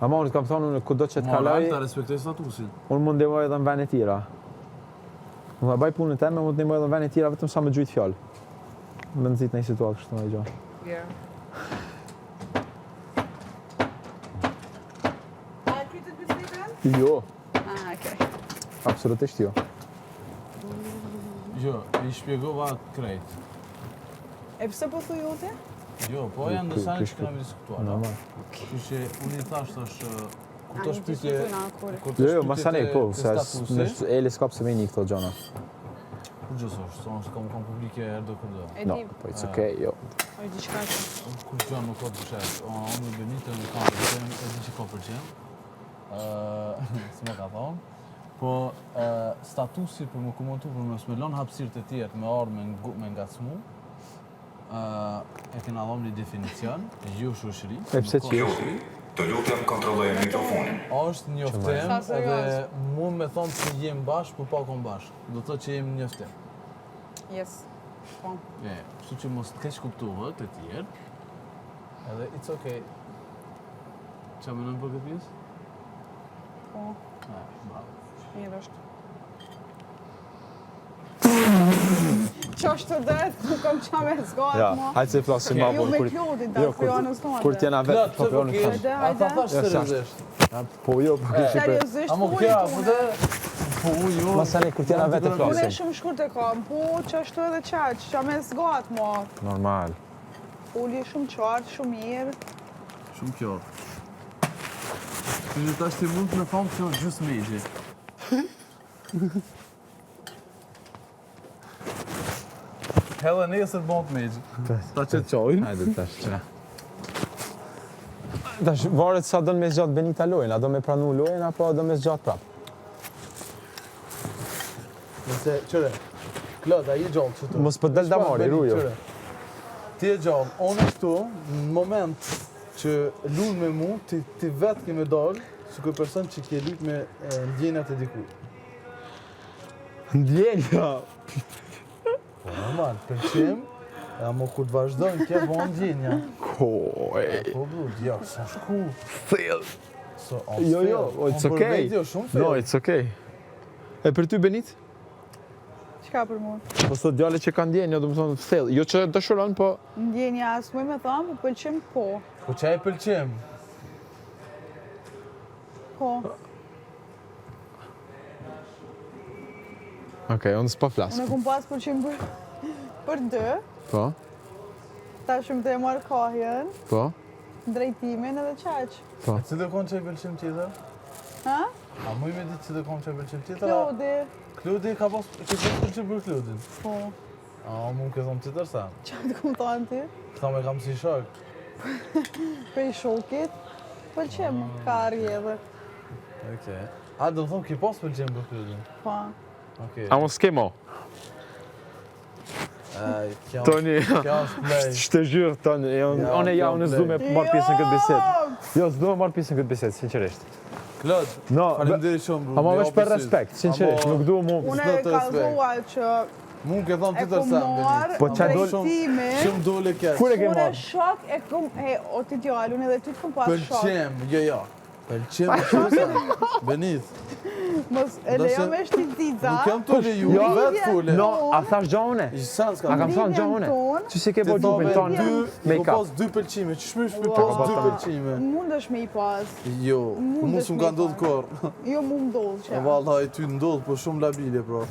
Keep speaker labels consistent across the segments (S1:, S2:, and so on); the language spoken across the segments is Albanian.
S1: Ama unë kam thonë unë kudo që të kaloj,
S2: ta respektoj statusin.
S1: unë mund ndihmoj edhe në vene tjera. Unë baj punën time, mund ndihmoj edhe në vene tjera vetëm sa me gjujt fjalë. Me nxit në një situatë kështu në gjë.
S3: Ja. A e krytet bisedën?
S1: Jo,
S3: Ah, okej.
S1: absolutisht jo.
S2: Jo, i shpjegova krejt.
S3: E pse po thuj jote?
S2: Jo, po janë në sanë që kena me diskutuar.
S1: Normal.
S2: Kështu që unë i thash kur të shpytje...
S1: Jo, masanej po, se në Eli s'ka pse me një këto gjona.
S2: Kur gjësosh, sonë s'kam publike erdo këdo.
S3: E
S1: No,
S3: di,
S1: po it's okay, jo.
S3: oj diçka që.
S2: Kur gjënë nuk ka të bëshet. Unë me Benitën në kam përqen, e di që ka përqen. S'me ka thonë. Po statusi për më komentu për më smelon hapësirët e tjerë me arme me ngacmu, e kena dhom një definicion, ju shoqëri.
S1: E pse që jo?
S4: Të lutem kontrolloj mikrofonin.
S2: Është njoftim edhe mund me thonë se jem bashkë, po pa kon bashkë. Do të thotë që jem njoftim.
S3: Yes. Po.
S2: Kështu që mos të keq kuptuhet e tjerë. Edhe it's okay. Qa më nëmë për këtë pjesë?
S3: Po.
S2: Bravo.
S3: Mirë është. Qashtu dërët, nuk kam qa me zgatë
S1: Ja,
S3: ma.
S1: hajtë se flasim ma
S3: Jo
S1: por.
S3: me Klodin, ta kryja në zgatë.
S1: Kur t'jena vetë, po për unë
S2: Klot,
S1: kam.
S2: ata thash seriozisht.
S1: Po jo, po kështë për...
S3: Seriozisht,
S2: Amo
S3: po
S2: kja,
S3: i
S2: po
S3: tune.
S2: dhe... jo...
S1: Masani, kur t'jena vetë
S3: Unë e
S1: flasim.
S3: shumë shkurt e kam, po qashtu edhe qaq, qa me zgatë ma.
S1: Normal.
S3: Uli shumë qartë, shumë mirë.
S2: Shumë kjo. Kështë tash ti mund të me thonë që në gjusë megji. Hele nesër bon të megji. Ta që të qojnë.
S1: Hajde tash, që. Tash, varet sa do me zgjatë Benita lojnë, a do me pranu lojnë, apo do me zgjatë prapë.
S2: Nëse, qëre, Klod, a i gjallë që tu.
S1: Mos për del damari, rujo.
S2: Ti e gjallë, onë këtu, në moment që lunë me mu, ti vetë ke me dalë, si kërë person që ke lutë me ndjenjat e dikuj.
S1: Ndjenja!
S2: Po, normal, pëlqim, ama kur të vazhdojnë, ke bo ndjenja.
S1: Koj!
S2: Po, blud, ja, sa shku.
S1: Thell!
S2: So,
S1: Jo, it's okay.
S2: Jo, shumë
S1: No,
S2: fail.
S1: it's okay. E për ty, Benit?
S3: Qka për mu?
S1: Po sot djale që ka ndjenja, do më thonë thell. Jo që dëshuron, po...
S3: Ndjenja as më me thamë, po pëlqim po.
S2: Po qa e pëlqim?
S3: Po.
S1: Okej, unë s'pa flasë.
S3: Unë kom pas pëlqim për dë,
S1: Po,
S3: ta shumë të e marrë kahjen,
S1: po,
S3: drejtimin edhe qaq.
S1: po.
S2: E cilë konë që e pëlqim tjetër?
S3: Ha?
S2: A muj me ditë cilë konë që e pëlqim tjetër?
S3: Klodi.
S2: Kludi ka pas pëlqim për Kludin.
S3: Po.
S2: A, mu ke thonë tjetër sa?
S3: Qa të kom thonë ti?
S2: Këta me kam si shok.
S3: Prej shokit, pëlqim ka rjedhë.
S2: Okej. A, do të thonë ki pas pëlqim për Kludin?
S3: Po.
S2: Okej.
S1: A mos kemo?
S2: Kjo
S1: Toni,
S2: është play.
S1: shtë gjyrë, Toni, unë ja, unë s'du me marrë pjesën këtë bisedë. Jo, s'du me marrë pjesën këtë bisedë, sinqerisht.
S2: Klod,
S1: No,
S2: falemderit shumë, bro.
S1: ama veç për respekt, sinqerisht, nuk du mu...
S3: Unë e kalzova që
S2: Mu ke thonë
S3: e
S2: tjetër
S3: kom
S2: sa,
S3: marrë
S1: Po qa dol-
S3: drejtimin.
S2: Shumë dole keq.
S1: Kur e ke
S3: Unë
S1: marrë?
S3: shok e kom, o ti djallë, unë edhe ty të kom pas shok.
S2: Pëlqim, jo. Pëlqim shumë sa. Benit,
S3: Mos e lejo me shti diza.
S2: nuk jam të leju,
S1: Jo.
S2: vetë fule.
S1: No, a thash gjone?
S2: Gjësan s'ka.
S1: A kam thonë gjone? Që si ke bo gjupin tonë? Me i
S2: Ka
S1: kap.
S2: pas 2 pëlqime, që shmysh për
S3: Wow.
S2: pas 2 pëlqime.
S3: Mundesh me i pas.
S2: Jo,
S3: Mundesh
S2: mu s'm
S3: me
S2: ka
S3: i
S2: ndodhë
S3: pas.
S2: korë.
S3: Jo mu ndodhë që.
S2: Valla, ty ndodhë, po shumë labile, bro.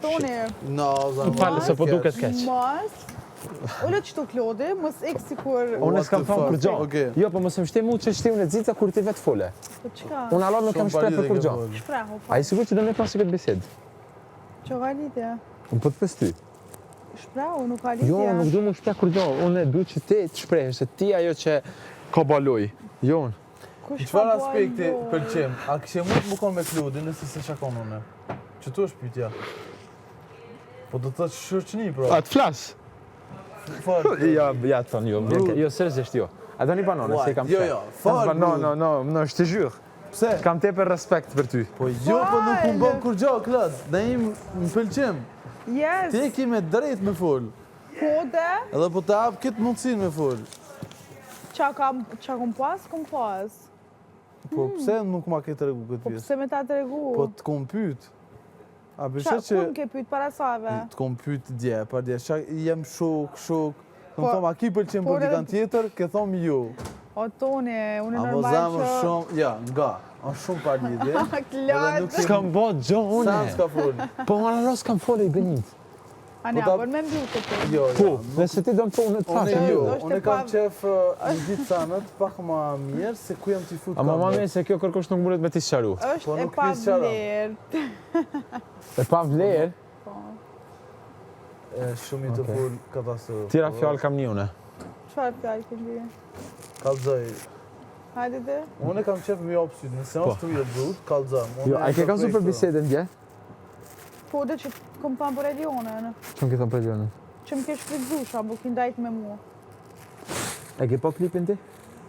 S3: Toni,
S2: No, zanë.
S1: Falë se po duket keq.
S3: mas, ullë që të Klodi, mos ek si kur...
S1: Unë
S2: What
S1: s'kam
S2: the
S1: thonë
S2: fuck?
S1: kur gjo.
S2: Okej.
S1: Jo, po mos më shti mu që shti unë e dzita kur ti vetë fole.
S3: Po qka?
S1: Unë alon nuk kam
S2: Shumë
S1: shprej për
S2: valide
S1: kur
S2: ke
S1: gjo.
S2: folë.
S3: Shprehu,
S1: A i sigur që do me pasi këtë bisedë?
S3: që ka lidhja?
S1: Unë po të pës ty.
S3: Shprehu, nuk ka
S1: Jo,
S3: lidhja.
S1: nuk du mu shprej kur gjo. Unë e du që ti të shprejsh, se ti ajo që ka baloj. Jo, unë.
S3: Kush
S2: Në qëfar
S3: ka bua
S2: aspekti
S3: jo?
S2: pëlqim? A kështë mund të më konë me Kludin nëse se shakon une? Që tu është pyetja? Po do të thotë shoqëni, bro.
S1: A të flasë?
S2: Fal.
S1: Ja të thonë jo, jo, seriozisht jo. A do një banone, se i kam
S2: Jo,
S1: qenë.
S2: jo, fal,
S1: No,
S2: bro.
S1: no, je te jure.
S2: Pse?
S1: Kam tepër respekt për ty.
S2: Po jo, po nuk më bën kur gjo, Klod. Ne im më pëlqim.
S3: Yes,
S2: Ti ki me drejt me fol.
S3: kode,
S2: Edhe po të hap këtë mundësin me fol.
S3: qa kom pas, kom pas.
S2: Po pse nuk ma ke tregu këtë
S3: Po
S2: pjesë?
S3: pse me ta tregu?
S2: Po të kom pyet. A
S3: Qa,
S2: beshe që
S3: ku ke pyet para save?
S2: të kom pyet dje, pa dje, jem shok. Kom
S3: Po,
S2: thom, a ki pëlqen
S3: po,
S2: për dikant tjetër, ke thom jo.
S3: O Toni, unë
S2: A mo
S3: normal
S2: zemër
S3: që...
S2: shumë, ja, nga, a shumë pa lidhje.
S3: Klart.
S2: nuk-
S1: S'kam bo gjo
S2: Sa
S1: une.
S2: s'ka fol.
S1: Po ma në s'kam fol i benit.
S3: A ne,
S2: Po ta-
S3: apër me mbiu këtë.
S2: Jo,
S1: Po,
S2: jo.
S1: nëse ti do më thonë të
S2: Unë
S1: thashë.
S2: jo,
S3: është
S2: unë
S3: e
S2: kam
S3: pa-
S2: qef një ditë sanët pak ma mirë se ku jam t'i fut
S1: Ama ma me se kjo kërkosh nuk mundet me ti sqaru.
S3: është
S2: Po,
S3: e
S2: nuk
S3: pa
S2: pis qara.
S3: vlerë.
S1: E pa vlerë,
S3: Po.
S2: Shumë i të
S1: Okej.
S2: full katastrofë.
S1: tira fjallë kam një une.
S3: Çfarë fjallë këndi?
S2: Kallëzoj.
S3: Hajde dhe?
S2: Unë kam qef me jopë sytë, nëse
S1: Po.
S2: është të jetë dhut, kallëzëm.
S1: Jo, a i ke ka su për bisedën dje?
S3: Po dhe që kom panë për Elionën,
S1: Që më ke thonë për Elionën?
S3: që më ke shfridzu shambu, ki ndajt me mua.
S1: E ke po klipin ti?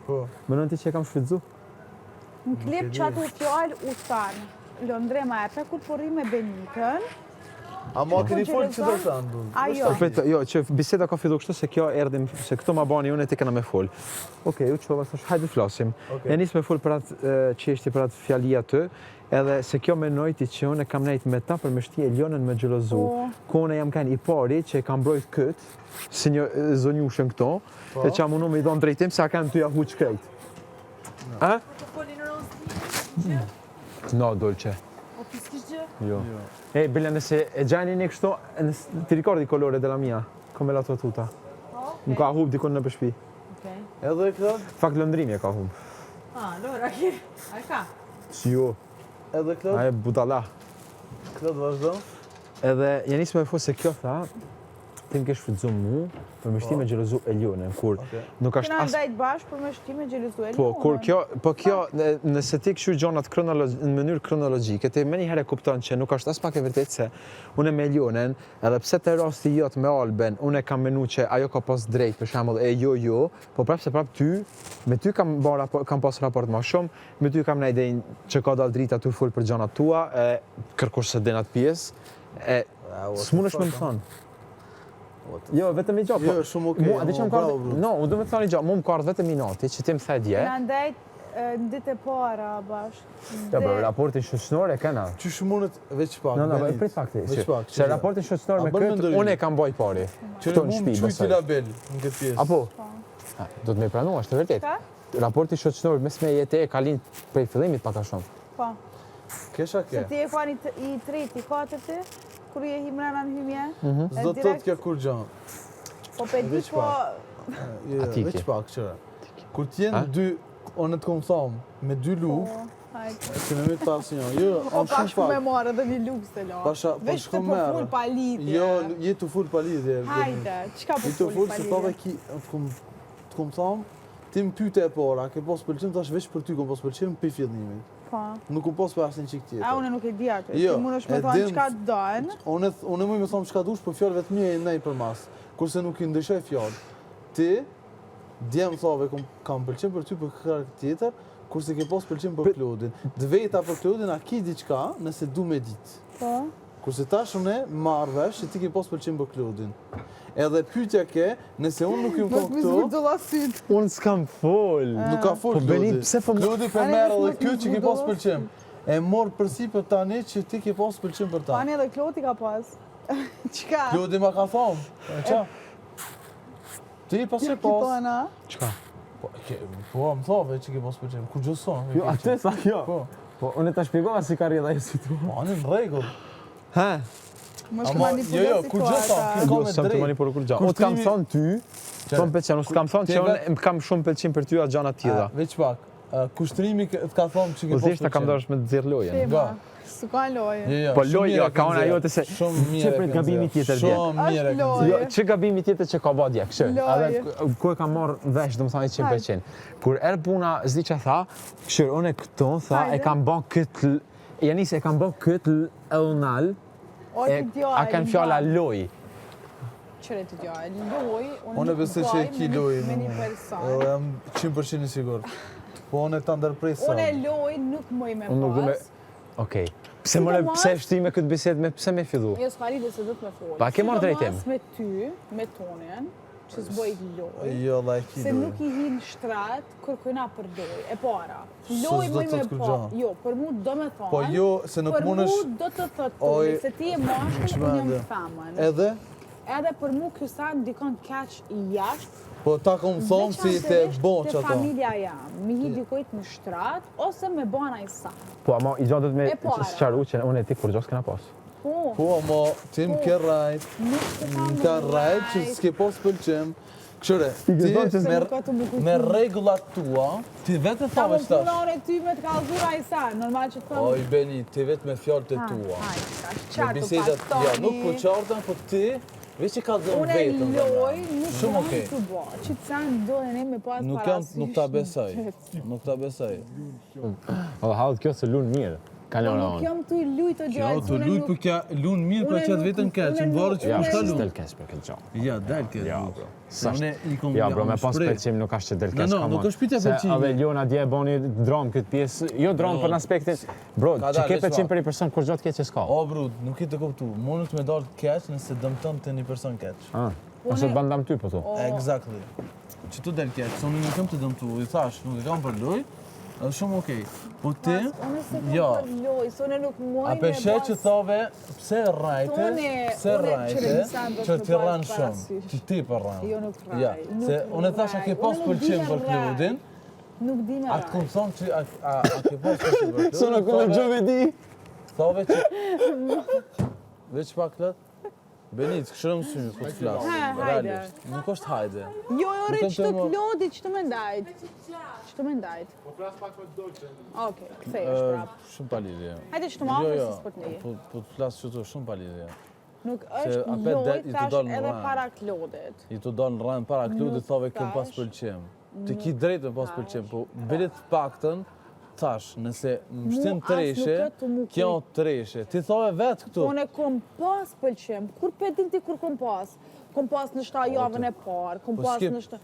S2: Po.
S1: Mënon ti që e kam shfridzu?
S3: Në klip
S2: e
S3: që ato fjallë u thanë. Londrema e pe kur porri me Benitën.
S2: A ma keni
S3: Po,
S2: folë që të
S3: Gjerezan?
S2: thënë?
S3: A jo.
S1: Jo, që biseda ka fillu kështu se kjo erdhim, se këto ma bani unë e ti kena me fol. Okej, u qova, thash, hajde flasim.
S2: Okej.
S1: E nisë me fol për atë qeshti, për atë fjalia të, edhe se kjo me nojti që unë e kam nejt me ta për me shti Elionën me gjelozu.
S3: Po.
S1: Ku unë jam kanë i pari që e kam brojt këtë, si një zonjushën këto,
S2: Po.
S1: e që amu me i donë drejtim se a kanë të ja huq krejt. A? No, dolce.
S3: O piskish gjë?
S1: Jo.
S2: Jo.
S1: E, bile nëse e gjani një kështu, ti ricordi colore della mia, come la tua tuta. Më ka hub dikon në përshpi.
S3: Okej.
S2: Edhe këtë?
S1: Fakt lëndrimi e ka hub.
S3: Lora, ki. A ka?
S1: Si jo,
S2: Edhe këtë?
S1: a e budala.
S2: Këtë vazhdo?
S1: Edhe janis me fol se kjo tha, ti më ke shfrytzu mu, për me shti me gjelozu Elionën, kur
S2: Okej.
S1: nuk është
S3: Kena
S1: as...
S3: ndajt bashkë për me shtime gjelozu Elionën.
S1: Po, kur kjo, nëse ti këshu gjonat në mënyrë kronologjike, ti me njëherë e kupton që nuk është as pak e vërtet se unë me Elionën, edhe pse të rasti jot me Alben, unë e kam menu që ajo ka pas drejt, për shembull, e jo, po prapë se prapë ty, me ty kam pas raport ma shumë, me ty kam në idejnë që ka dal drita të full për gjonat tua, e kërkosh se denat pjesë, e s'munësh me më thonë. Jo, vetëm i gjatë.
S2: Jo, shumë okej.
S1: Mua, di që më
S2: bravo,
S1: kardë,
S2: bro.
S1: no, unë du me thani gjatë, mu më kardë vetëm i nati, që ti më the dje.
S3: Kena ndajt në ditë e para bashkë.
S1: Ja, bro, raportin shoqënor e kena.
S2: Qysh mundet veç pak?
S1: No,
S2: Benit.
S1: prit pak ti.
S2: Veç pak.
S1: Se raportin shoqënor
S2: A
S1: me
S2: bën
S1: këtë,
S2: mendorim.
S1: unë e kam boj pari.
S2: Që
S1: Këto në
S2: mu më
S1: shtëpi,
S2: qujti
S1: besoj.
S2: label në këtë pjesë.
S1: Apo? Do të me pranu, është të vërtet.
S3: Ka?
S1: Raporti shoqënor mes me jetë e ka lind prej fillimit pak a shumë.
S3: Po.
S2: Kesha
S3: Se
S2: ke.
S3: ti e ka i treti, i katërti, kur je himrena në hymje.
S2: Zdo të thotë kjo kur gjanë.
S3: Po pe di
S2: Veç
S3: po...
S2: Jo,
S1: Atiki.
S2: veç pak qëra. Kur t'jenë dy, unë të kom thamë, me dy lu,
S3: Hajde.
S2: që me me të pasë një, jo,
S3: Po
S2: anë
S3: pa
S2: shumë
S3: shku me
S2: pak.
S3: marrë edhe një luks të la.
S2: Pasha, po
S3: Veç të
S2: shko
S3: po
S2: merë.
S3: full pa lidhje.
S2: Jo, je të full pa lidhje.
S3: Hajde, qka po
S2: Je të
S3: full
S2: full
S3: pa
S2: se tave
S3: lidhje?
S2: ki, të kom thamë, ti më pyte e para, ke pas pëlqim, tash veç për ty kom pas pëlqim, për fillimit.
S3: Po.
S2: Nuk kom pas për asin qik tjetër.
S3: A, unë nuk e di atë.
S2: Jo,
S3: Ti mund është me
S2: e
S3: thonë
S2: dim-
S3: qka të dojnë.
S2: Unë më thomë çka dush, por fjalë vetëm një e nej për mas. Kurse nuk i ndryshoj fjalë. Ti djem thove kam pëlqim për ty për kërë tjetër, kurse ke pas pëlqim për Klodin. Dveta për Klodin a ki diçka nëse du me ditë.
S3: Po.
S2: Kurse tash unë marr vesh se ti ke pas pëlqim për Klodin. Edhe pyetja ke, nëse unë nuk jam
S3: Mos
S2: kon
S3: më
S2: këtu,
S3: zbërdolla syt.
S1: Unë s'kam fol.
S2: nuk ka fol
S1: Po, Beni,
S2: Klodi.
S1: pse po më-
S2: Klodi për
S3: Ani,
S2: merë
S3: mos
S2: edhe
S3: më
S2: kjo që ke pas
S3: zbërdolla
S2: pëlqim. E mor përsipër tani që ti ke pas pëlqim për ta.
S3: Pani edhe Kloti ka pas. Qka?
S2: Klodi ma ka thonë. Qa? Ti pas e pas.
S3: Kitona.
S1: Çka?
S2: Po, më thove që ke pas pëlqim. Kur gjëson.
S1: Jo, atë sa kjo.
S2: Po,
S1: Po, unë ta shpjegova si ka rrjedha e situatë.
S2: po, anë në regull.
S1: Ha?
S3: Më shkë
S2: Ama,
S3: manipulo
S2: jo, kur gjëson,
S3: situata.
S2: Ka
S1: Jo,
S2: me
S1: s'kam të
S2: drejt.
S1: manipuluar kur gjë.
S2: Kur
S1: Unë t'kam
S2: trimi-
S1: thonë ty, thonë pëlqen, unë s'kam thonë
S2: Ti
S1: që
S2: vet-
S1: unë kam shumë pëlqim për ty atë gjana tjera.
S2: Veç pak. Kushtrimi të ka thonë që ke
S1: Po
S2: pas
S1: thjesht ta kam dash me të nxjerr lojën.
S3: Tema. S'ka loje.
S2: Jo,
S1: Po
S2: shumë
S1: loj,
S2: mirë
S1: jo,
S2: e
S1: ka ona
S2: nxjerr.
S1: jote se-
S2: Shumë
S1: që
S2: mirë.
S1: prit
S2: e ke
S1: gabimi
S2: nxjerr.
S1: tjetër dje.
S2: Shumë mirë e ke
S3: Është
S2: nxjerr.
S1: Jo, që gabimi tjetër që ka bë dje, kështu.
S3: Loj.
S1: Edhe ku e kam marrë vesh, domethënë 100%. Kur er puna, s'di ç'a tha, kështu unë këto tha e
S3: Hajde.
S1: kam bën këtë Janis e kam bën këtë elnal,
S3: O
S1: e
S3: ti djoj.
S1: a kanë fjala loj.
S3: Qëre ti djoj. Loj.
S2: Unë
S3: nuk
S2: besoj që e
S3: bëj
S2: ki
S3: me
S2: loj.
S3: Me një person.
S2: Edhe jam 100% i sigurt. Po unë ta ndërpresë.
S3: Unë e loj nuk mëj me
S1: Unë nuk du me...
S3: pas.
S1: Okej. Pse më pse shti me këtë bisedë, pse me fillu?
S3: Jo, s'ka lidhje se do të me folë.
S1: Pa, ke marrë drejtim.
S3: Sidomos me ty, me Tonin, që s'boj loj.
S2: Jo, la e ki
S3: Se
S2: loj.
S3: nuk i hi në shtrat, kur kujna për loj, e para.
S2: s'do
S3: Loj
S2: të
S3: mëj me
S2: thotë kur
S3: pa.
S2: gjanë.
S3: Jo, për mu do me thonë.
S2: Po jo, se nuk mundesh...
S3: Për mu do të thotë
S2: Oj,
S3: tuli, se ti e mashkull, unë jam
S2: çmende.
S3: femën.
S2: Edhe,
S3: Edhe për mu kjo sa ndikon keq i jashtë.
S2: po ta kom thonë si te bon që
S3: Te
S2: ato.
S3: familja jam, mi hi dikujt në shtrat, ose me bana i sa.
S1: Po, ama i gjatë me
S3: E para.
S1: sqaru që unë e ti kur gjos kena pas.
S3: Po,
S2: Po, mo, ti më ke rajt,
S3: nuk të kam
S2: më ka rajt që s'ke pos pëlqim. Këshire,
S1: gëzon
S2: ti
S1: që
S3: se nuk ka të më kujtu.
S2: me regullat tua, ti vetë
S3: Ta
S2: thave
S3: më
S2: qëtash.
S3: punon e ty me të kalzura i sa, normal që të thëmë.
S2: Oj, Beni, ti vetë me fjallët e tua. Me bisedat, ja, nuk po qartën, po ti, veç që ka dhënë
S3: Unë e
S2: vetën.
S3: loj, nuk
S2: Shumë
S3: jam
S2: okej.
S3: të bo. Që të sanë do e ne me pas
S2: Nuk
S3: parasysh.
S2: nuk ta besoj. Nuk ta besoj.
S1: O, halët kjo se lunë mirë. Ka
S3: Po
S1: një
S3: nuk jam të i luj të
S2: Jo,
S3: gjallë.
S2: të lujt për kja lunë mirë për
S3: Unë
S2: qatë
S3: nuk-
S2: vetën keq, që më varë që
S1: Ja,
S2: më shka
S1: është
S2: lunë.
S1: del keq për këtë gjanë.
S2: Ja, del ke
S1: Ja,
S2: lunë.
S1: bro.
S2: Unë i kom
S1: Ja, bro, me pas
S2: shpreh.
S1: pëlqim nuk është që del keq.
S2: No,
S1: come
S2: nuk
S1: on.
S2: është pyetja
S1: Se
S2: pëlqimi.
S1: Aveliona dje boni dram këtë pjesë, jo dram për në aspektin, bro,
S2: Ka
S1: që
S2: dalë,
S1: ke
S2: veç
S1: pëlqim
S2: pak.
S1: për një person kur gjatë keq që s'ka.
S2: O, bro, nuk i të kuptu. Mundet me dalë keq nëse dëmton të një person keq.
S1: Ose të bandam ty po tu.
S2: Exactly. Që tu del keq, se unë nuk kam të dëmtu, i thash, nuk e kam për loj, është shumë okej. Po ti,
S3: Unë se kam
S2: jo.
S3: për loj, se unë nuk muaj
S2: A
S3: me
S2: peshe që thove, pse rajte, pse rajte, që ti rranë shumë, që ti për rranë.
S3: Jo, nuk raj,
S2: Ja,
S3: nuk
S2: se unë e thash a ke
S3: raj.
S2: pas
S3: Unë nuk
S2: pëlqim
S3: di me
S2: për
S3: raj.
S2: Kludin,
S3: Nuk di me
S2: a
S3: raj.
S2: të kom thonë që a ke pas pëlqim për Kludin.
S1: Sono come giovedì.
S2: Thove që... Veç pak lët? Benit, këshërëm sy, po të flasë.
S3: hajde.
S2: Realisht. Nuk është hajde.
S3: Jo, jo, re,
S2: Nuk
S3: që të
S2: kam të më-
S3: klodi, që të me ndajt. Që të me ndajt. Po flas pak me dolqe. Okej, kthej është prap.
S2: Shumë pa lidhje.
S3: Hajde që të
S2: Jo,
S3: më afër
S2: jo,
S3: se s'po të leje.
S2: po të flasë që të shumë pa lidhje.
S3: Nuk
S2: apet
S3: është
S2: del-
S3: loj
S2: i të
S3: tash
S2: dalë në
S3: edhe
S2: rran.
S3: para klodit.
S2: I të donë në rranë para Kludit,
S3: Nuk
S2: thove këm pas
S3: tash.
S2: pëlqim. Ti ki drejt me pas pëlqim, po bilit paktën, tash, nëse më shtin
S3: Mu as
S2: treshe,
S3: nuk ka të mu
S2: kjo treshe. Ti thove vetë këtu.
S3: Unë kom pas pëlqim. Kur pedin ti kur kom pas? Kom pas në shta javën e parë, kom
S2: Po
S3: pas
S2: s'ke-
S3: në shta...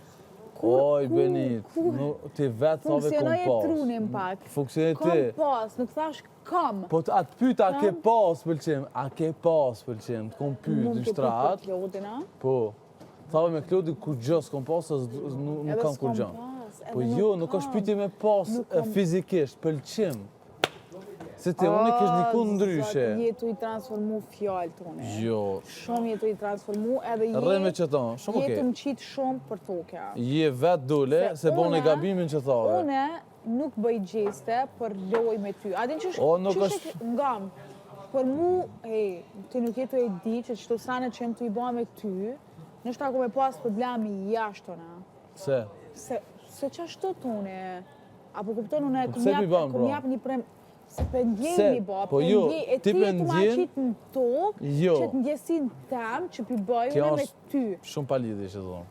S2: Oj, Benit, ti vetë thove kom
S3: Funksionoj e
S2: pas.
S3: trunin pak.
S2: Funksionoj
S3: Kom
S2: ti.
S3: pas, nuk thash kam.
S2: Po të atë pyta, a ke pas pëlqim? A ke pas pëlqim? Të kom pyt
S3: Mund
S2: në
S3: të
S2: shtrat?
S3: pyet Klodin, a?
S2: Po. Thave me Kludin kur gjë s'kom pas, nuk
S3: Edhe
S2: kam kur
S3: s'kom
S2: gjë.
S3: pas,
S2: Po
S3: edhe
S2: jo, nuk është
S3: kam.
S2: pyetje me pas
S3: Nuk kam.
S2: fizikisht, pëlqim. Se ti, unë kish diku ndryshe.
S3: Jetu i transformu fjallë tone.
S2: Jo,
S3: Shumë jetu i transformu edhe
S2: rre me që tonë, shumë
S3: jetu
S2: okej.
S3: më qitë shumë për toke.
S2: Je vetë dole, se bon e
S3: une-
S2: gabimin që thave.
S3: Une nuk bëj gjeste për loj me ty. A din që
S2: O, nuk
S3: ngam. Për mu, hej, ti nuk jetu e di që qëto sane që jem të i ba me ty, nështë ako me pas problemi jashtona.
S2: Se?
S3: Se që ashtu tone, apo kupton unë e
S2: Po pse pi ban, bro?
S3: kom jap një prem, se për ndjej
S2: Se,
S3: një ba,
S2: po
S3: për
S2: jo,
S3: ndjej, e
S2: ti
S3: ti
S2: për
S3: e të ma
S2: ndjen-
S3: qitë në tokë,
S2: Jo.
S3: që të ndjesin tem, që pi bëj
S2: Kjo
S3: unë me
S2: është-
S3: ty.
S2: Shumë pa lidhje që thonë.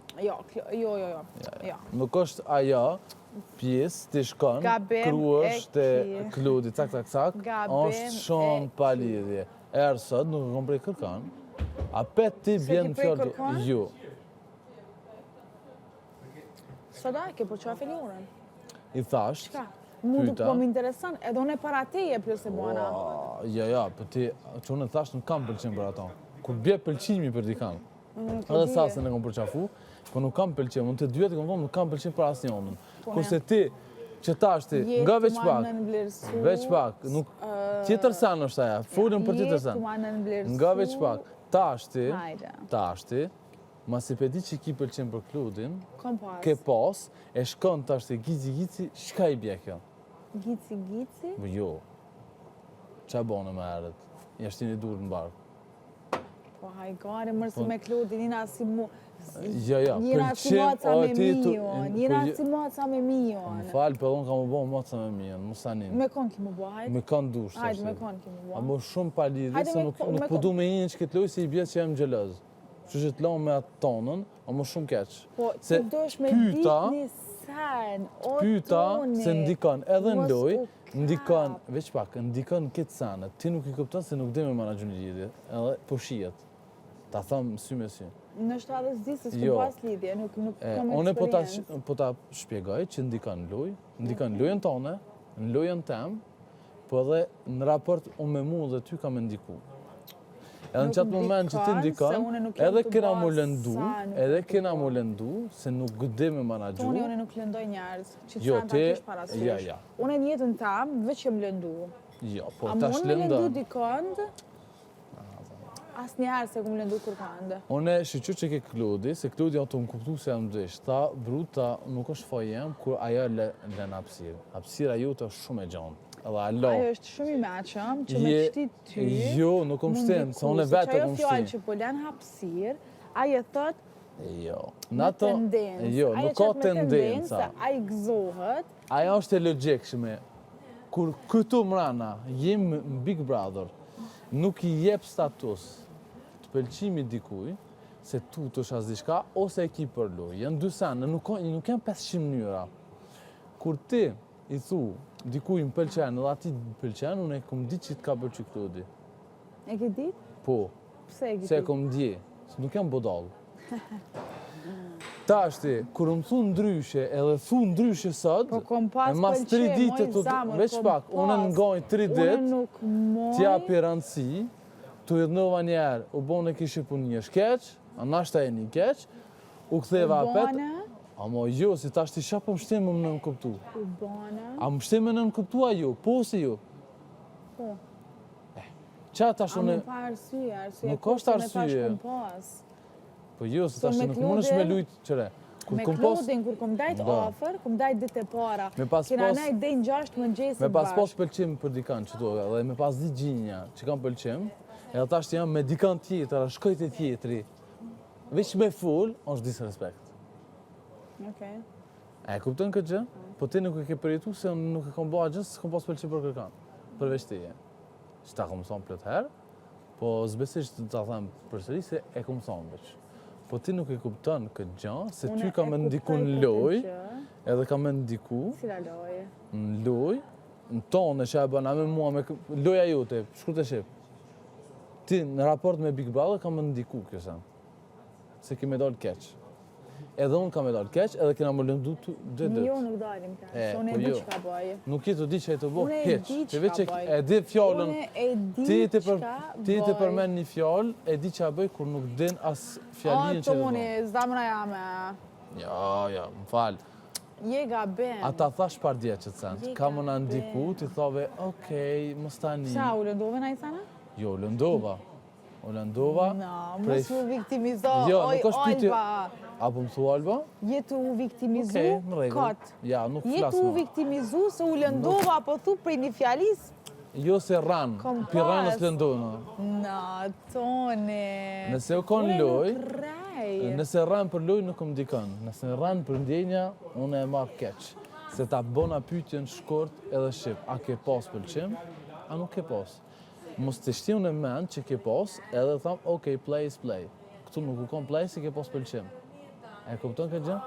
S3: Jo.
S2: Nuk është ajo pjesë ti shkon,
S3: Gabim
S2: kruash
S3: e
S2: te
S3: ki.
S2: Kludi, cak,
S3: Gabim
S2: është shumë
S3: e
S2: pa
S3: ki.
S2: lidhje. Erë sot nuk e kom prej kërkan, a pet ti
S3: Se
S2: bjen
S3: ki
S2: në
S3: prej
S2: fjallë
S3: kërkan?
S2: ju.
S3: Sa da, ke po qa filionën?
S2: I thasht,
S3: Ka? Mu nuk
S2: Pyta.
S3: po më interesan, edhe unë e para teje plus e bona.
S2: ja, për ti, që unë e thasht nuk kam pëlqim për ato. Kur bje pëlqimi për dikan, edhe sasën e kom përqafu, po nuk kam pëlqim, unë të dyet e kom thonë nuk kam pëlqim për asë njonën. Kurse ti, që tash ti, nga veç pak, veç pak, nuk, tjetër san është aja, fulën për tjetër san. Nga veç pak, tash ti,
S3: Hajde,
S2: mas i pedi që ki pëlqim për Kludin,
S3: kom pas.
S2: ke pas, e shkon tash ti gici, shka i bje kjo?
S3: Gici?
S2: Po jo, qa bone me herët, jashtë një dur në barë.
S3: Po hajgare, mërë me Klodin, njëna si mu...
S2: Ja,
S3: Njëna si
S2: pëlqim,
S3: moca me mion, njëna
S2: po
S3: si moca me mion.
S2: Më falë, për unë kam u bo moca me mion, musanin.
S3: Me kon ki mu bo, hajde?
S2: Me kanë dush,
S3: Hajde, me kon ki mu
S2: A
S3: bo.
S2: më shumë pa lidhje,
S3: Hajde
S2: se
S3: me
S2: nuk
S3: ko- me
S2: po
S3: ko-
S2: du me një që këtë lojë se i bjetë që jam gjelëz. Që që të lonë me atë tonën, a më shumë keq.
S3: Po,
S2: Se
S3: ti dosh me
S2: pyta-
S3: dit një sen, o
S2: Pyta
S3: toni.
S2: se ndikon edhe në
S3: Mos
S2: lojë,
S3: u
S2: ndikon,
S3: kap.
S2: veç pak, ndikon këtë sanet. Ti nuk i kupton se nuk dhe me managjë një lidhje, edhe po shijet. Ta thëmë sy me sy.
S3: Në shtë s'di se s'ku
S2: Jo.
S3: pas lidhje, nuk kam
S2: One
S3: eksperiencë.
S2: po ta shpjegoj që ndikon lojë, ndikon lojën tonë, në lojën tem, po edhe në raport unë me mu dhe ty kam e ndiku. Edhe në qatë moment që ti ndikon, edhe kena mu lëndu, se nuk gëdim me managju.
S3: Toni, unë nuk lëndoj njerëz, që
S2: Jo,
S3: të
S2: ti,
S3: kish parasysh.
S2: ja.
S3: Unë në jetën tam, veç jem lëndu.
S2: Jo, po
S3: A
S2: tash
S3: mund me lëndu
S2: lëndon.
S3: dikond? Asë njerë se kum lëndu kërkande.
S2: Une shqyqyr që ke Kludi, se Kludi ato më kuptu se jam dhesh. Ta, bruta, nuk është foj jem, kur ajo lën hapsirë. Hapsira jote është shumë e gjonë. Edhe alo.
S3: Ajo është shumë i meqëm, që me shti ty...
S2: Jo, nuk kom shtim, se unë vetë
S3: Që
S2: kom
S3: ajo fjallë
S2: shtim.
S3: që po lën hapsirë, ajo thot
S2: Jo.
S3: me tendencë.
S2: Jo,
S3: Ajo
S2: nuk ka
S3: qëtë me
S2: tendenca.
S3: tendencë, ajo gëzohet.
S2: Ajo është e logjikshme. Kur këtu mrana jem në Big Brother, nuk i jep status të pëlqimi dikuj, se tu të shas diçka, ose e ki për loj. Janë dy sanë, nuk janë 500 mënyra. Kur ti i thu, dikuj më pëlqen, edhe ati më pëlqen, unë e kom ditë që t'ka pëlqy Kludi.
S3: E ke ditë?
S2: Po,
S3: Pse e ke
S2: se e
S3: ditë?
S2: kom dje, se nuk jam bodall. Ta është ti, kur më thu ndryshe, edhe thu ndryshe sot,
S3: Po kom pas
S2: e mas 3 ditë, veç pak, unë në ngojnë 3
S3: Unë
S2: ditë,
S3: nuk moj...
S2: t'ja rëndësi, tu jednova njerë, u bone kishë pun një shkeq, anashta e një keq, u ktheva apet, amo jo, si ta shti shapë më shtimë më nën kuptu.
S3: U bane...
S2: A më shtimë më nën kuptu a jo, po si jo?
S3: Po.
S2: Qa ta
S3: A
S2: shune,
S3: më pa arsye
S2: Nuk është arsye.
S3: kom pas.
S2: po jo, si ta
S3: me
S2: shti nuk mund është me
S3: Klodin-
S2: lujtë qëre. Kur
S3: Me
S2: kom pas,
S3: Klodin, kur kom dajt
S2: Da.
S3: ofër, kom dajt ditë e para.
S2: Me pas
S3: Kena
S2: pas-
S3: najt dejnë 6 mëngjesit
S2: me pas
S3: bashkë.
S2: pëlqim për dikan që to, edhe me pas di gjinja që kam pëlqim, edhe ta shti jam me dikan tjetër, a shkojt e tjetri, veç me full, është disrespekt.
S3: Okej.
S2: E kupton këtë gjë? Po ti nuk e ke përjetu se unë nuk e kom bëha gjë, se kom pas pëlqim për kërkan. Përveç teje. Që ta kom thonë plot herë, po zbesisht të ta them përsëri se e kom thonë veç. Po ti nuk e kupton këtë gjë, se ty ka me ndiku në loj, edhe ka me ndiku
S3: Cila loje?
S2: në loj, në tonë që e bëna me mua, me loja jote, shku të shqip. Ti në raport me Big Brother ka me ndiku kjo sen. Se ki me dalë keq. Edhe unë ka me dalë keq, edhe kena më lëndu të dy
S3: Jo,
S2: ditë.
S3: nuk dalim ka.
S2: E,
S3: Se unë
S2: po
S3: e di
S2: jo.
S3: që ka bëje.
S2: Nuk i të di që e të bo
S3: Unë e
S2: keq.
S3: di
S2: Ti
S3: çka
S2: veç
S3: bëj.
S2: e di fjallën,
S3: Unë e di
S2: ti ti
S3: çka
S2: përmen një fjallë, e di që a bëj kur nuk din as fjallin që e të
S3: Toni,
S2: bo.
S3: zdamra jame.
S2: Ja, më falë.
S3: Je gabim.
S2: Ata thash par dje që të sen,
S3: Je
S2: ka më në
S3: gabim.
S2: ndiku, ti thove, okej, mos tani.
S3: Sa u lëndove na i sana?
S2: Jo, lëndova. O lëndova.
S3: No,
S2: prej-
S3: mos u viktimizo.
S2: Jo,
S3: Oj,
S2: nuk është pyetje-
S3: Olba.
S2: Apo më thua Alba?
S3: Je të u viktimizu,
S2: Okej, në rregull.
S3: kot.
S2: Ja, nuk
S3: Je
S2: flas
S3: të u
S2: më.
S3: viktimizu se u lëndova, apo thu prej një fjalis?
S2: Jo se ran,
S3: Kom
S2: piranës
S3: pas.
S2: lëndona.
S3: Na, Toni.
S2: Nëse u kon
S3: Unë
S2: loj,
S3: nuk rej.
S2: nëse ran për loj nuk më dikon. Nëse ran për ndjenja, unë e marr keq. Se ta bona pyetjen shkurt edhe shqip. A ke pas pëlqim? A nuk ke pas? Mos të shtiu në mend që ke pas, edhe tham, okej, play is play. Këtu nuk u kon play si ke pas pëlqim. E kupton këtë gjë?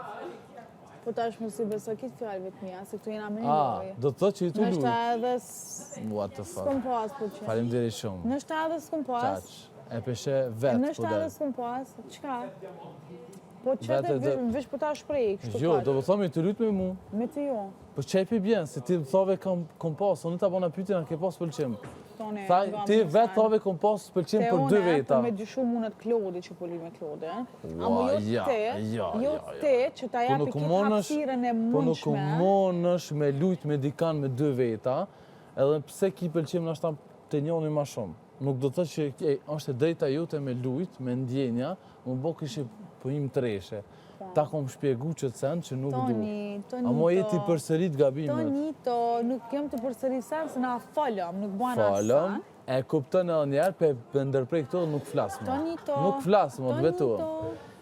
S3: Po tash mos i beso këtë fjalëve të mia, se këtu jena me
S2: A,
S3: lojë.
S2: do të thotë që i tu
S3: Nështë
S2: luj.
S3: edhe
S2: What the fuck.
S3: s'kom pas po që.
S2: Faleminderit shumë.
S3: Nështë edhe s'kom pas.
S2: Qaq. E peshe vetë po
S3: Nështë
S2: del.
S3: edhe s'kom pas. Çka? Po
S2: Vetë
S3: çete
S2: dhe-
S3: vesh po ta shpreh kështu.
S2: Jo,
S3: kot.
S2: do të thomi të lut me mu.
S3: Me të jo.
S2: Po çepi bjen, se ti më thove kom pas, unë ta bona pyetjen a ke pas pëlqim.
S3: Toni.
S2: Tha,
S3: nga
S2: ti
S3: më
S2: vetë
S3: sa-
S2: thove kom pas pëlqim
S3: Te
S2: për dy
S3: une,
S2: veta.
S3: Po me dyshu mundet Klodi që po li me Klodi,
S2: Ua,
S3: Amo jo
S2: ja,
S3: te,
S2: ja,
S3: jo
S2: ja, ja.
S3: te që ta
S2: Po
S3: japi
S2: nuk
S3: këtë
S2: mundesh-
S3: hapësirën e
S2: Po nuk
S3: mundshme.
S2: monësh me lujt me dikan me dy veta, edhe pse ki pëlqim na shtam të njoni më shumë. Nuk do të thotë që është e drejta jote me lujt, me ndjenja, më bo kishi po im treshe. Ta kom shpjegu që të sen që nuk du.
S3: Tonito.
S2: A mo jeti përsërit gabimet.
S3: Tonito, nuk jem të përsërisan se na falëm, nuk bana
S2: Falëm,
S3: asan.
S2: e kuptën edhe njerë, pe ndërprej këto nuk flasë më.
S3: Tonito.
S2: Nuk flasë më, të vetu.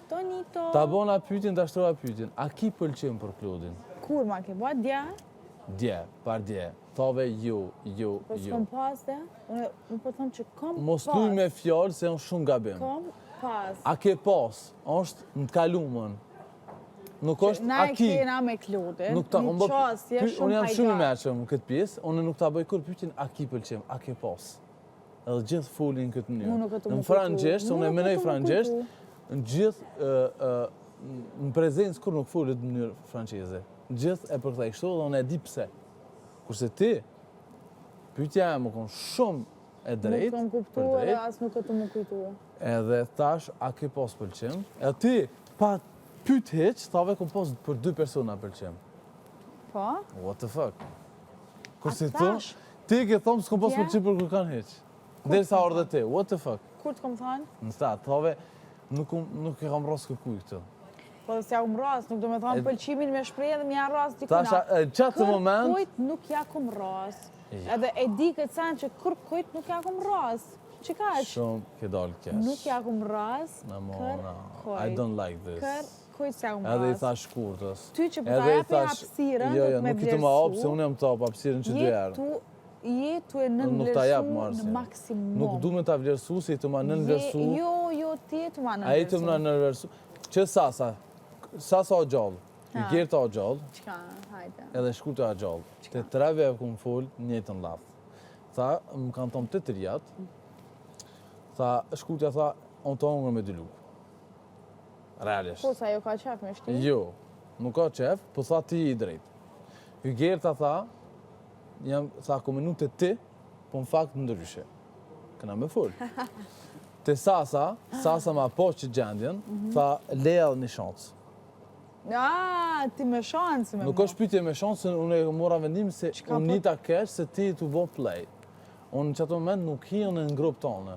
S3: Tonito.
S2: Ta bona pytin, ta shtrova pytin. A ki pëlqim për Klodin?
S3: Kur ma ke ba dja?
S2: Dje, par dje. Thove jo.
S3: Po s'kom pas dhe? Unë po thëmë që kom pas.
S2: Mos luj me fjallë se janë shumë gabim.
S3: Kom pas.
S2: A ke pas, është në të kalumën. Nuk është
S3: Na
S2: a
S3: e
S2: ki.
S3: kena me Klodin,
S2: Nuk ta
S3: një
S2: unë
S3: qasje
S2: unë
S3: shumë
S2: jam shumë i
S3: hajgar.
S2: meqëm këtë pjesë, unë nuk ta bëj kur pyetjen a ki pëlqim, a ke pas. Edhe gjithë folin këtë
S3: Mu
S2: mënyrë.
S3: nuk e të
S2: Në
S3: më
S2: frangjesht,
S3: kuptu.
S2: unë e
S3: Mu nuk
S2: menoj
S3: e të më
S2: frangjesht,
S3: kuptu.
S2: në gjithë në prezencë kur nuk folet në mënyrë franqeze. Gjithë e përkthej kështu dhe unë e di pse. Kurse ti, pyetja e më kon shumë e drejt,
S3: Nuk kam kuptu edhe as nuk e të më kujtu.
S2: edhe thash, a ke pas pëlqim? E ti, pa pyet hiç, thave kom pas për 2 persona pëlqim.
S3: Po?
S2: What the fuck? Kur
S3: A
S2: si
S3: thash?
S2: ti ke thonë s'kom pas
S3: Tje?
S2: pëlqim për kërkan hiç. Derisa ardhe ti, what the fuck?
S3: Kur të kom thënë?
S2: Në stat, thave, nuk e kam ros kërkuj këtë.
S3: Po dhe s'ja kum ras, nuk do me thonë pëlqimin me shprehje dhe mja ras dikuna.
S2: Tasha, qatë moment,
S3: Kërkujt nuk ja kum ras. Edhe e di këtë sen që kërkujt nuk ja kum ras. Që ka që?
S2: shumë ke dalë kesh.
S3: Nuk ja kum ras,
S2: No, no,
S3: kërkujt.
S2: I don't like this.
S3: Kërkujt s'ja kum
S2: Edhe i
S3: ras.
S2: thash shkurtës.
S3: Ty që po ta japi hapësirën,
S2: jo,
S3: do të me
S2: nuk i të ma hapë, se
S3: vlerësu.
S2: unë jam të hapë hapësirën që 2 herë.
S3: Je tu e nën
S2: Nuk ta jap
S3: vlerësu
S2: Marsi.
S3: në maksimum.
S2: Nuk du me ta vlerësu, se i të ma nën vlerësu.
S3: Jo, ti tu ma nën
S2: A i të më nën vlerësu. Që Sasa o gjallë, i Gerta o gjallë,
S3: Qka, hajde.
S2: edhe Shkurta o gjallë. Të 3 veve ku më full, njëtën lafë. Tha, më kanë tomë të tërijat. Tha, Shkurta tha, unë të hongër me 2 lukë. Realisht.
S3: Po, sa jo ka qef me shti?
S2: Jo, nuk ka qef, po tha ti i drejt. Y Gerta tha, tha ku minute ti, po në fakt ndryshe. Këna me full. Te Sasa ma po që gjendjen, tha leja dhe një shansë.
S3: Ti me shansë me
S2: Nuk është pyetje me shansën, unë e mora vendim se unë një ta kesh se ti të bo play. Unë në qëtë moment nuk hiën në grupë tonë.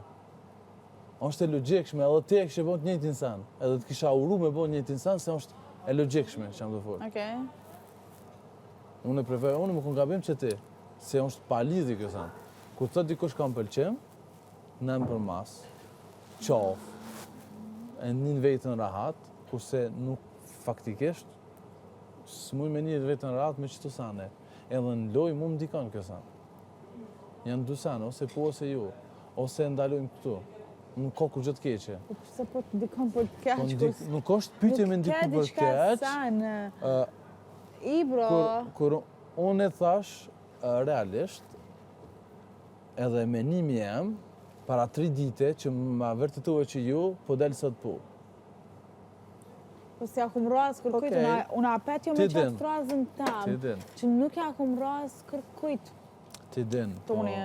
S2: është e logjikshme, edhe ti e kështë bo të njëjtin sen. Edhe të kisha uru me bo njëjtin sen, se është e logjikshme që jam të folë.
S3: Okej.
S2: Unë e preferoj, unë më kon gabim që ti, se është pa lidhi kjo sen. Kur të dikush kam pëlqim, në më për mas, qaf, e njën vetën rahat, kurse nuk faktikisht, s'muj me një vetën rahat me qëtu sane. Edhe në loj mu më dikon kjo sen. Janë 2 sene, ose po ose ju, ose ndalojmë këtu. Nuk ka kur gjë të keqe.
S3: Po pse po të dikon për të keq?
S2: Nuk është pyetje me ndiku për keq.
S3: Ibro.
S2: Kur unë e thash realisht, edhe menimi jem, para 3 dite që ma vërtetove që ju, po delë sot po.
S3: Po si akum ras kërkujt, unë apet jo me qatë frazën tam, që nuk ja akum ras kërkujt.
S2: Ti din,
S3: Toni.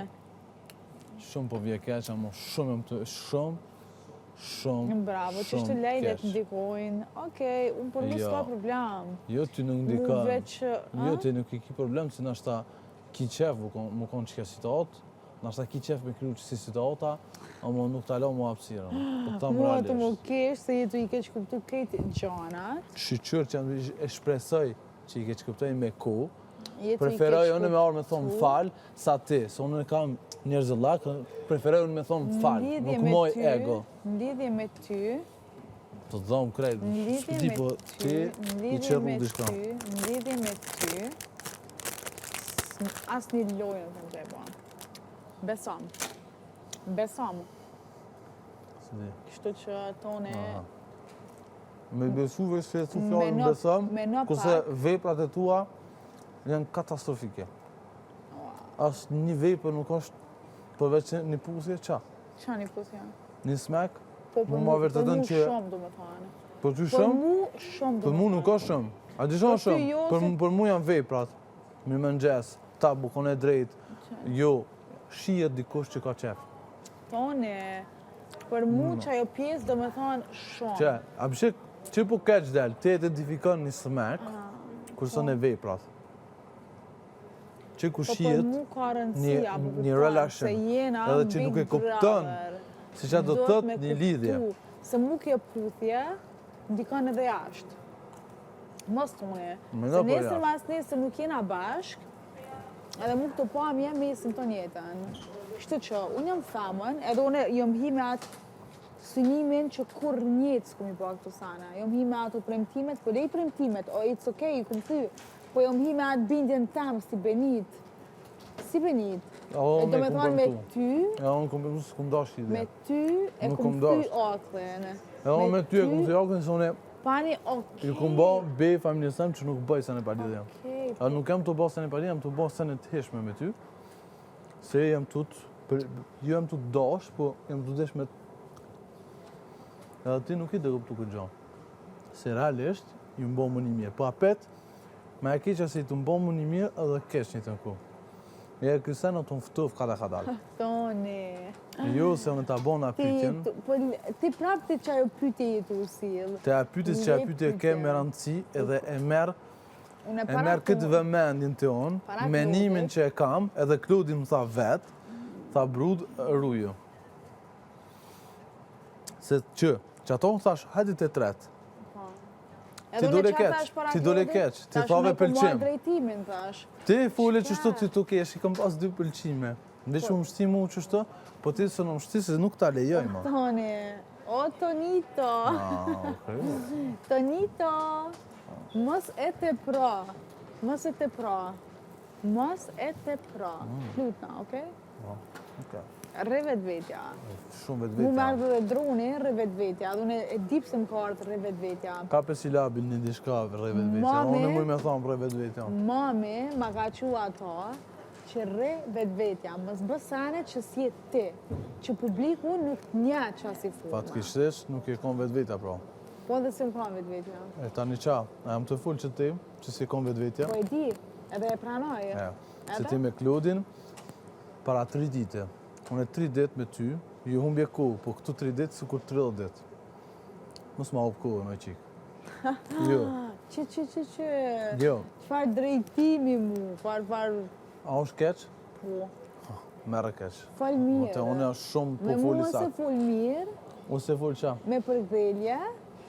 S2: Shumë po vje keq, ama shumë
S3: Bravo, që shtë lejdet ndikojnë. Okej, unë për mu s'ka problem.
S2: Jo, ty nuk ndikon. Jo,
S3: Jo,
S2: ty nuk i ki problem, se nashta ki qef mu konë qëka situatë, nashta ki qef me kryu që si situata, ama nuk t'alo mu hapësirën.
S3: Mua të mu kesh se jetu i keq kuptu këtë gjanat.
S2: Shqyqyr që e shpresoj që i keq kuptoj me ku,
S3: Jetu i
S2: preferoj
S3: keq
S2: unë me arë me thonë falë sa ti, se unë e kam njerëzëllak, preferoj unë me thonë falë, nuk moj ego.
S3: Në lidhje me ty,
S2: Të dhomë krejt,
S3: në lidhje
S2: s'pëdi po ti i qërru dishka.
S3: në lidhje me ty, asë një lojë në të më gjejbo. Besom. Kështu që tone...
S2: Me besu veç se thu fjallën besëm, kurse veprat e tua janë katastrofike. Asë një vepër nuk është përveç një pusje qa.
S3: Qa një pusje?
S2: Një smek,
S3: Po për mu shumë, do me thane.
S2: për ty
S3: Për
S2: shumë?
S3: mu shumë, do
S2: Për
S3: me
S2: mu nuk është shumë. A di shumë shumë? Për mu janë veprat. Mirë mëngjes, ta bukon e drejt, jo, shijet dikush që ka qef.
S3: Tone, për mu që ajo pjesë do me thane shumë.
S2: Që, a bëshik, që po keq del, ti identifikon një smek, kurse në veprat. Që ku
S3: Po për
S2: shijet,
S3: mu ka rëndësia,
S2: një relation, edhe që nuk e kupton, si që do të thot një lidhje.
S3: Se mu kjo puthje, ndikon edhe jashtë. Mos tone. Se nesër mas nesër nuk jena bashk, edhe mu këto po am jem mesin të njetën. Kështu që, unë jam famën, edhe unë jom hi me atë synimin që kur njetë s'kum i po këto sana. Jom hi me ato premtimet, po lej premtimet, it's okay, i kum thy. Po jom hi me atë bindjen tam, si Benit. Si Benit. E do me thonë me ty...
S2: Ja, unë s'kum dash ide.
S3: Me ty e kum thy akën.
S2: Ja, unë me ty e kum thy akën, se unë...
S3: Pani okej.
S2: Ju kum bo bej familjesem që nuk bëj sen e palidhe jam. A nuk jam të bo sen e palidhe, jam të bo sen e të heshme me ty. Se jam tut... Jo jam tut dash, po jam tut desh me... Edhe ti nuk i dhe gëptu këtë gjanë. Se realisht, ju mbo më një mirë. Po apet, me e keqa se i të mbo më një mirë edhe kesh një të në ku. E kësë në të më ftuf kada kadal.
S3: Toni.
S2: Jo, se unë ta bona pyetjen.
S3: Ti prap ti që ajo pyetje i të usil.
S2: Te a pyetjes që a pyetje ke me rëndësi edhe e merr këtë vëmendjen të unë, menimin që e kam, edhe Klodi më tha vet, tha brud ruju. Se që ato unë thash, hajde të tretë. Ti dole keq, ti thove pëlqim.
S3: Drejtimin, thash.
S2: Ti fule qështu ti tu kesh, i kam pas 2 pëlqime. Ndeshë më mështi mu qështu, po ti së në mështi se nuk ta lejoj, ma.
S3: Toni, o Tonito. Tonito, mos e te pra. Mos e te pra. Mos e te pra. Flutna, okej?
S2: Okej.
S3: Rre vetvetja.
S2: Shumë
S3: Mu
S2: vetvetja.
S3: me ardhë dhe druni, rre vetvetja. Dhune e dip se më ka ardhë rre vetvetja.
S2: Ka pesilabin një dishka rre vetvetja.
S3: Mami-
S2: Unë muj me thonë rre vetvetja.
S3: Mami ma ka qua ato që rre vetvetja. Mos bësane që si e ti. Që publiku nuk nja qa si forma.
S2: Fatkishtish, nuk e kom vetvetja, pra.
S3: Po dhe si më ka vetvetja.
S2: E tani qa, a jam të full që ti, që si kom vetvetja?
S3: Po e di, edhe e pranoj.
S2: Ja. Se
S3: Edhe?
S2: ti me Klodin, para 3 dite. Unë e 3 dit me ty, ju humbje kohë, po këtu 3 dit si kur 30 dit. Mos ma hub kohë, me qikë. Jo,
S3: Që.
S2: jo.
S3: Qfar drejtimi mu, far,
S2: A është keq?
S3: po.
S2: Merë keq.
S3: Fal
S2: Te
S3: mirë.
S2: unë është shumë po
S3: Me
S2: foli
S3: mua se
S2: saktë.
S3: fol mirë,
S2: Unë se fol qa?
S3: me përgdhelje,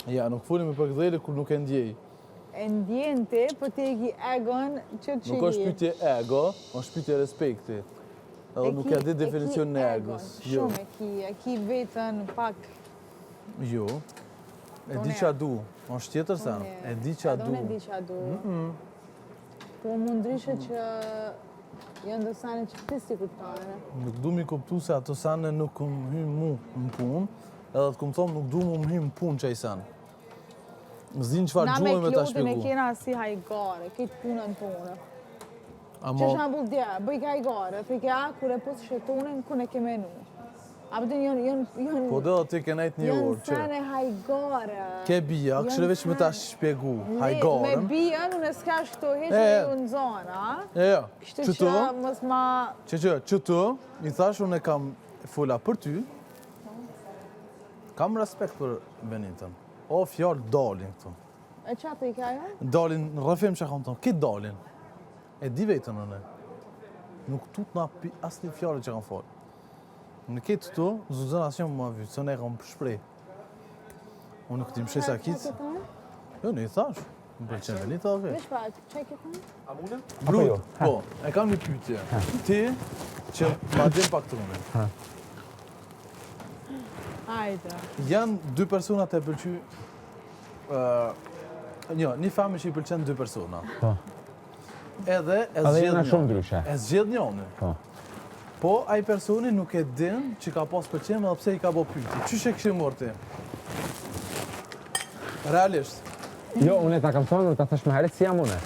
S2: Ja, nuk foli me përgdheli kur nuk e ndjej.
S3: e ndjente, po te e ki egon që
S2: Nuk është pyetje ego, është pyetje respekti. Edhe nuk e di definicionin e egos. Jo,
S3: Shumë e ki vetën pak.
S2: jo. E di qa du. Është tjetër sen. E di qa du.
S3: Unë e di qa du. Po më ndryshe që janë do sane që ti si kuptare.
S2: Nuk du mi kuptu se ato sane nuk më hymë mu në punë, edhe të këmë thomë nuk du mu më hymë në punë që i sanë. Më zinë qëfar
S3: Na me
S2: gjuhë me ta
S3: Klodin e
S2: shpjegu.
S3: kena si hajgare, këtë punën tonë. Që
S2: Amo,
S3: shambull dje, bëj ka hajgare, të kja kur e posë shetonin, kun e ke menu. A pëtën janë
S2: po do ti ke nejt një orë që
S3: sane hajgare.
S2: ke bia, këshire veç me ta shpjegu,
S3: Me
S2: hajgarën.
S3: bijën, unë e s'ka shto heq
S2: E,
S3: e në zonë, a?
S2: Jo,
S3: Kështu
S2: që
S3: që
S2: të,
S3: mos ma...
S2: që të, i thash unë e kam fola për ty, kam respekt për Benitën. O, fjallë dalin këtu.
S3: E qatë i ka jo?
S2: Dalin, në rëfim që kam tonë, kitë dalin. E di vetën në nuk tut nga asë një fjallë që kam folë. Në këtë të, zuzën asë jam më vytë, se ne kam shprej. Unë këtë më shesa kitë. Jo, në i thash, më pëlqen Benita, okej.
S3: Vesh pa, qaj këtë?
S2: Brut, po, e kam një pyetje. Ti, që ma din pak të unë.
S3: Hajde.
S2: Janë 2 persona të pëlqy... një famë që i pëlqen 2 persona.
S1: Po.
S2: Edhe e
S1: Edhe
S2: zgjedh
S1: jena shumë
S2: njëri.
S1: ndryshe.
S2: E zgjedh njëri.
S1: Po.
S2: Po, ai personi nuk e din që ka pas pëlqim edhe pse i ka bo pyetje. Qysh e kishim morë ti? Realisht.
S1: Jo, unë ta kam thonë, ta thash më herët si jam unë.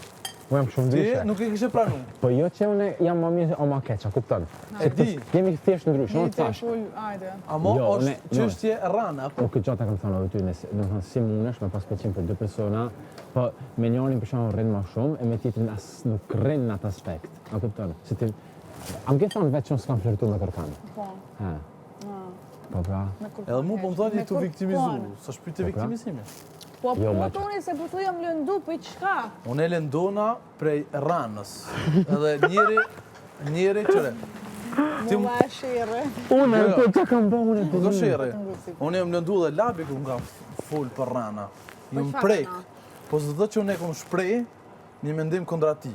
S1: Unë jam shumë
S2: Ti
S1: ndryshe.
S2: nuk e kishe pranu.
S1: Po jo që unë jam më mirë o më keq, a kupton?
S2: E di.
S1: Jemi thjesht ndryshe, unë thash.
S3: Hajde.
S2: Amo
S1: Jo,
S2: është
S1: ne-
S2: çështje rrana.
S1: Unë këtë gjatë ta kam thonë edhe ty, do të thonë si mundesh me pas pëlqim për 2 persona, po me njërin për shembull rrin më shumë e me tjetrin as nuk rrin në atë aspekt. A kupton? Se ti am ke thonë vetë që unë s'kam flirtuar me kërkan.
S3: Po.
S1: Ha. Po pra.
S2: Edhe mu po më thoni tu viktimizu. Sa shpytë viktimizimi.
S3: Po
S1: Jo,
S3: po
S1: ma-
S3: toni se po thu jam lëndu, po i qka?
S2: Unë e lëndona prej rranës. Edhe njëri qëre. Ti
S3: Mu ma shire.
S1: Unë
S2: Jo, jo.
S1: po çka kam bëu unë
S2: Nuk është shire. Unë jam lëndu dhe labi ku nga full për rana. Ju më
S3: çfarë
S2: prek.
S3: rana?
S2: Po zë dhe që unë e kom shprej, një mendim kundra ti.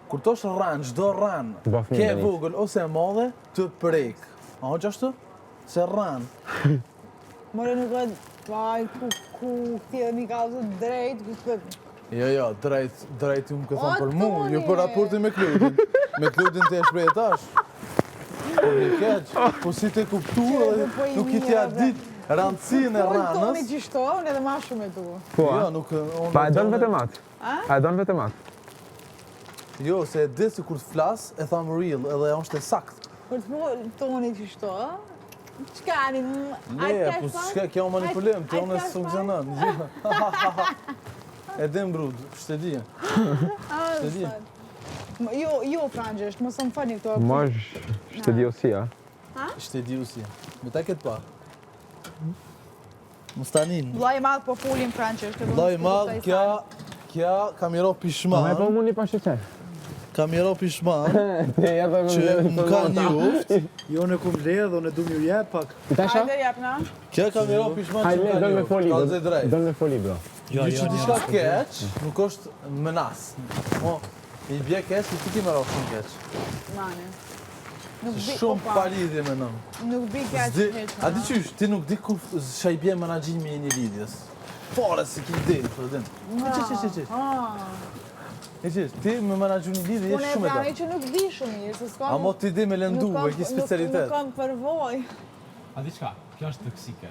S2: Kur të është ranë, gjdo ranë,
S1: Baf një
S2: ke
S1: menit.
S2: vogël ose e madhe, të prek. A o qashtu? Se ranë.
S3: More nuk e... Paj, ku ti edhe mi ka zë drejt, ku të...
S2: Jo, drejt ju më këtë
S3: O,
S2: thonë për mu,
S3: Toni!
S2: jo për raportin me Klodin. Me Klodin të e shprej tash. Po një keq, po si të kuptu edhe
S3: po i
S2: nuk i
S3: mirë,
S2: tja
S3: dhe.
S2: dit rëndësin e
S3: Po toni
S2: ranës.
S3: që shto, unë edhe ma shumë e tu.
S1: Po.
S2: Jo, nuk... unë
S1: Pa e don
S2: tonë-
S1: vetëm atë. A e don vetëm atë.
S2: Jo, se e di se kur të flas, e tham real, edhe është e sakt.
S3: Kur të po toni që shto, qka një...
S2: Ne, po s'ka kjo manipulim, të unë e funksionon. E dim brud, shte di. Shte di.
S3: Jo frangësht, mos më falni këto.
S1: Moi, je te dis aussi, hein.
S2: Ishte di usi. Me ta këtë pa. Mustanin.
S3: Vllai i madh po folim frangësht.
S2: Vllai i madh, kja kamero pishman.
S1: Mais pas mon n'est pas chez toi.
S2: Kamero pishman
S1: Ja do
S2: që më ka njoft.
S5: Jo në kum ledh, unë du m'ju jep pak.
S3: Hajde jap na.
S2: Kja kamero pishman që
S1: Hajde,
S2: më ka
S1: donne me
S2: njoft.
S1: folie.
S2: Kallëzoj drejt.
S1: Donne me folie, bro.
S5: Jo,
S2: Që diçka keq, nuk është menas. Mo, i bje keq, i ti ki më rafë shumë keq.
S3: Mane. Nuk di
S2: Shumë palidhje me nëmë.
S3: Nuk di keq hiç.
S2: A di qysh, ti nuk di kur shaj bje menaxhimi i një lidhjes. Fare se ki ide, po den. Çi. E qesh, ti me menaxhu një lidhje
S3: Unë
S2: je
S3: e
S2: shumë e
S3: plani
S2: da.
S3: që nuk di shumë mirë, se s'kam...
S2: Amo ti di me lëndu, e ki specialitet.
S3: Nuk kam përvoj.
S6: A di çka? Kjo është toksike.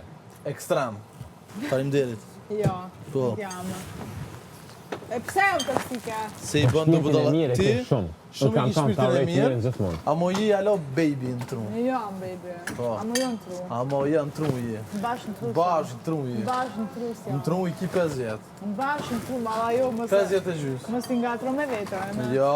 S2: Ekstrem. Faleminderit.
S3: Jo,
S2: Po.
S3: nuk jam. E pse jam toksike?
S2: Se i bën të budalla. Ti shumë i shpirtin e mirë.
S1: Gjithmonë.
S2: Amo je alo baby në tru.
S3: Jo, baby.
S2: Po.
S3: Amo jo në tru.
S2: Amo je në tru je.
S3: Bash në tru.
S2: Bash në tru je.
S3: Bash në tru si
S2: Në tru i ki 50.
S3: Bash në tru, malla jo, mos...
S2: 50 e gjys.
S3: Mos t'i ngatro me vetën.
S2: Jo,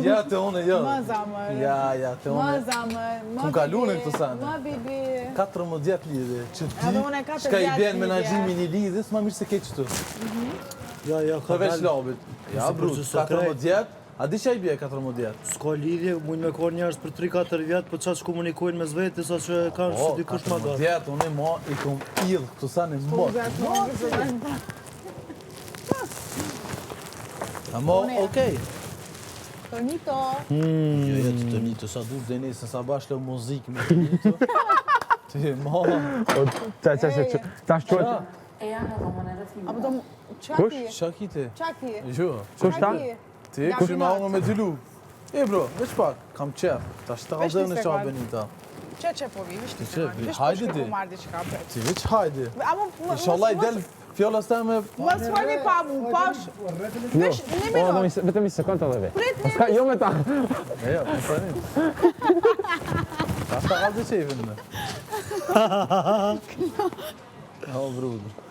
S2: ja te une jo.
S3: Ma zamër.
S2: Ja, te
S3: Ma
S2: une.
S3: zamër.
S2: Kum kalune këto sane.
S3: Ma bibi.
S2: 14 lidhje. Që
S3: Edhe unë e
S2: ti,
S3: 14
S2: shka i bjen
S3: lidhje.
S2: menaxhimi një lidhjes, ma mirë se ke qëtu.
S5: Ja, ka
S2: Përveç
S5: dalë.
S2: labit. Ja,
S5: Si
S2: brut,
S5: përse sot
S2: 14. A di që i bje 14?
S5: S'ka lidhje, mund me konë njerës për 3-4 vjetë, po qatë që komunikojnë me zveti, sa që kanë që dikush ma dorë.
S2: 14, unë ma i kom idhë këtu sa në
S3: Po,
S2: mbot.
S3: vetë më gjithë.
S2: Amo, okej.
S3: Tonito.
S2: Jo, jetë të një të sa du dhe nesë, sa bashkë lë muzikë me të një të. Ti, ma.
S1: Tash çuat.
S3: Apo do... Qa
S1: Kush?
S3: ki?
S2: Qa ki ti?
S3: Qa ki?
S2: Jo.
S1: Kush ta?
S2: Ti, kush i ma unë me dy lukë. E bro, veç pak, kam qef. Ta
S3: Veç
S2: shtalë në
S3: 20
S2: qa
S3: sekond.
S2: Benita.
S3: Që po vi, vishti
S2: Që, hajde di.
S3: Po marrë diçka për.
S2: Ti veç hajde.
S3: Amo,
S2: Inshallah i del fjollas ta me...
S3: Mos fali pa mu, pash. Vesh, një minut.
S1: Vetëm një sekondë edhe.
S3: Prit një
S1: Ska jo me ta.
S2: E jo, më pranim. Ta shta kalë dhe qefin me. O, brudër.